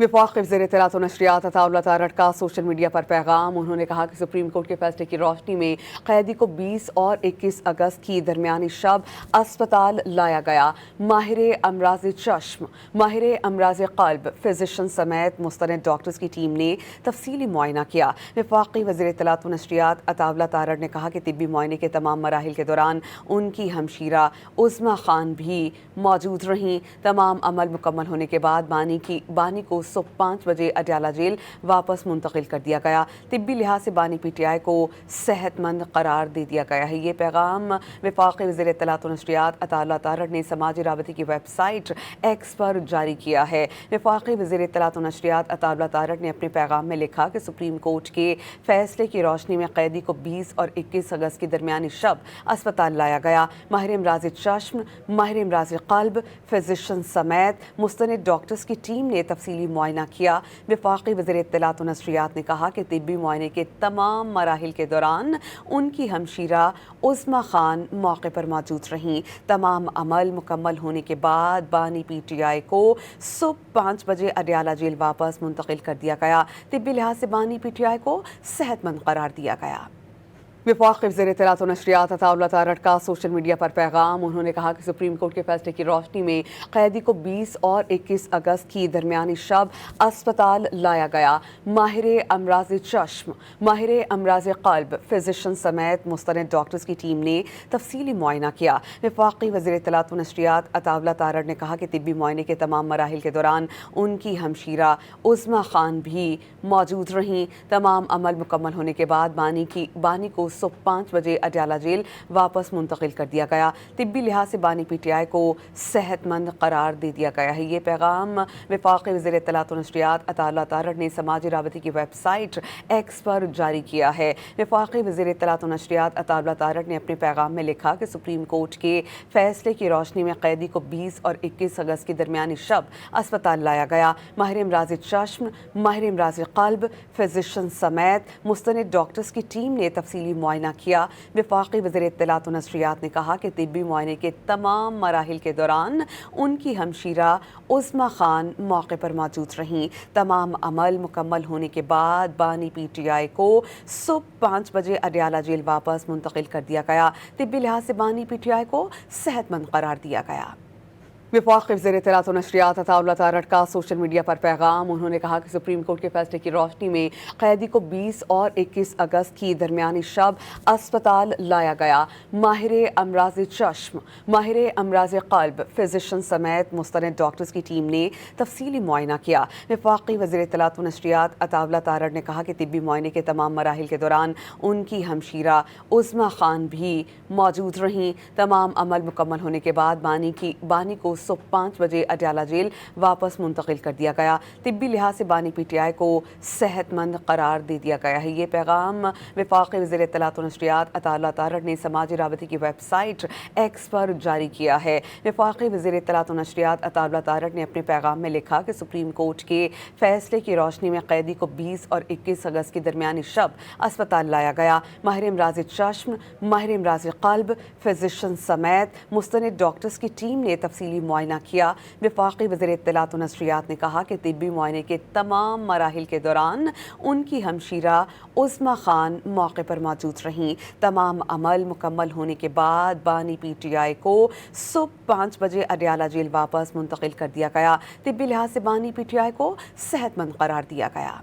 वफाक़ी वज़ीर इत्तलात व नशरियात अताउल्लाह तारड़ का सोशल मीडिया पर पैगाम। उन्होंने कहा कि सुप्रीम कोर्ट के फैसले की रोशनी में कैदी को 20 और 21 अगस्त की दरमियानी शब अस्पताल लाया गया। माहिर अमराज़ चश्म, माहिर अमराज़ क़ल्ब, फिजिशन समेत मुस्तनद डॉक्टर्स की टीम ने तफसीली मुआयना किया। वफाक़ी वज़ीर इत्तलात व नशरियात अताउल्लाह तारड़ ने कहा कि तिब्बी मुआयने के तमाम मराहिल के दौरान उनकी हमशीरा उज़्मा खान भी मौजूद रहीं। तमाम अमल मुकम्मल होने के बाद बानी को सुबह 5 बजे अडयाला जेल वापस मुंतकिल कर दिया गया। तिब्बी लिहाज से बानी PTI को सेहतमंद करार दे दिया गया है। ये पैगाम वफाक़ी वज़ीर इत्तलात व नशरियात अताउल्लाह तारड़ ने समाजी राबते की वेबसाइट एक्स पर जारी किया है। वफाक़ी वज़ीर इत्तलात व नशरियात अताउल्लाह तारड़ ने अपने पैगाम में लिखा कि सुप्रीम कोर्ट के फैसले की रोशनी में कैदी को 20 और 21 अगस्त की दरमियानी शब अस्पताल लाया गया। माहिर अमराज़ चश्म, माहिर अमराज़ क़ल्ब, फिजिशन समेत मुस्तनद डॉक्टर्स की टीम ने तफसीली मुआयना किया। वफाक़ी वज़ीर इत्तलात व नशरियात ने कहा कि तिब्बी मुआयने के तमाम मराहिल के दौरान उनकी हमशीरा उज़्मा खान मौके पर मौजूद रहीं। तमाम अमल मुकम्मल होने के बाद बानी PTI को सुबह 5 बजे अडयाला जेल वापस मुंतकिल कर दिया गया। तिब्बी लिहाज से बानी PTI को सेहतमंद करार दिया गया। वफाक़ी वज़ीर इत्तलात व नशरियात अताउल्लाह तारड़ का सोशल मीडिया पर पैगाम। उन्होंने कहा कि सुप्रीम कोर्ट के फैसले की रोशनी में कैदी को 20 और 21 अगस्त की दरमियानी शब अस्पताल लाया गया। माहिर अमराज़ चश्म, माहिर अमराज़ क़ल्ब, फिजिशन समेत मुस्तनद डॉक्टर्स की टीम ने तफसीली मुआयना किया। वफाक़ी वज़ीर इत्तलात व नशरियात अताउल्लाह तारड़ ने कहा कि तिब्बी मुआयने के तमाम मराहिल के दौरान उनकी हमशीरा उज़्मा खान भी मौजूद रहीं। तमाम अमल मुकम्मल होने के बाद बानी को सुबह 5 बजे अडयाला जेल वापस मुंतकिल कर दिया गया। तिब्बी लिहाज से बानी PTI को सेहतमंद करार दे दिया गया है। ये पैगाम वफाक़ी वज़ीर इत्तलात व नशरियात अताउल्लाह तारड़ ने समाजी राबते की वेबसाइट एक्स पर जारी किया है। वफाक़ी वज़ीर इत्तलात व नशरियात अताउल्लाह तारड़ ने अपने पैगाम में लिखा कि सुप्रीम कोर्ट के फैसले की रोशनी में कैदी को 20 और 21 अगस्त की दरमियानी शब अस्पताल लाया गया। माहिर अमराज़ चश्म, माहिर अमराज़ क़ल्ब, फिजिशन समेत मुस्तनद डॉक्टर्स की टीम ने तफसीली मुआयना किया। वफाक़ी वज़ीर इत्तलात व नशरियात ने कहा कि तिब्बी मुआयने के तमाम मराहिल के दौरान उनकी हमशीरा उज़्मा खान मौके पर मौजूद रहीं। तमाम अमल मुकम्मल होने के बाद बानी PTI को सुबह 5 बजे अडयाला जेल वापस मुंतकिल कर दिया गया। तिब्बी लिहाज से बानी PTI को सेहतमंद करार दिया गया। वफाक़ी वज़ीर इत्तलात व नशरियात अताउल्लाह तारड़ का सोशल मीडिया पर पैगाम। उन्होंने कहा कि सुप्रीम कोर्ट के फैसले की रोशनी में कैदी को 20 और 21 अगस्त की दरमियानी शब अस्पताल लाया गया। माहिर अमराज़ चश्म, माहिर अमराज़ क़ल्ब, फिजिशन समेत मुस्तनद डॉक्टर्स की टीम ने तफसीली मुआयना किया। वफाक़ी वज़ीर इत्तलात व नशरियात अताउल्लाह तारड़ ने कहा कि तिब्बी मुआयने के तमाम मराहिल के दौरान उनकी हमशीरा उज़्मा खान भी मौजूद रहीं। तमाम अमल मुकम्मल होने के बाद बानी को सुबह 5 बजे अडयाला जेल वापस मुंतकिल कर दिया गया। तिब्बी लिहाज से बानी PTI को सेहतमंद करार दे दिया गया है। ये पैगाम वफाक़ी वज़ीर इत्तलात व नशरियात अताउल्लाह तारड़ ने समाजी राबते की वेबसाइट एक्स पर जारी किया है। वफाक़ी वज़ीर इत्तलात व नशरियात अताउल्लाह तारड़ ने अपने पैगाम में लिखा कि सुप्रीम कोर्ट के फैसले की रोशनी में कैदी को 20 और 21 अगस्त की दरमियानी शब अस्पताल लाया गया। माहिर अमराज़ चश्म, माहिर अमराज़ क़ल्ब, फिजिशन समेत मुस्तनद डॉक्टर्स की टीम ने तफसीली मुआयना किया। वफाक़ी वज़ीर इत्तलात व नशरियात ने कहा कि तिब्बी मुआयने के तमाम मराहिल के दौरान उनकी हमशीरा उज़्मा खान मौके पर मौजूद रहीं। तमाम अमल मुकम्मल होने के बाद बानी PTI को सुबह 5 बजे अडयाला जेल वापस मुंतकिल कर दिया गया। तिब्बी लिहाज से बानी PTI को सेहतमंद करार दिया गया।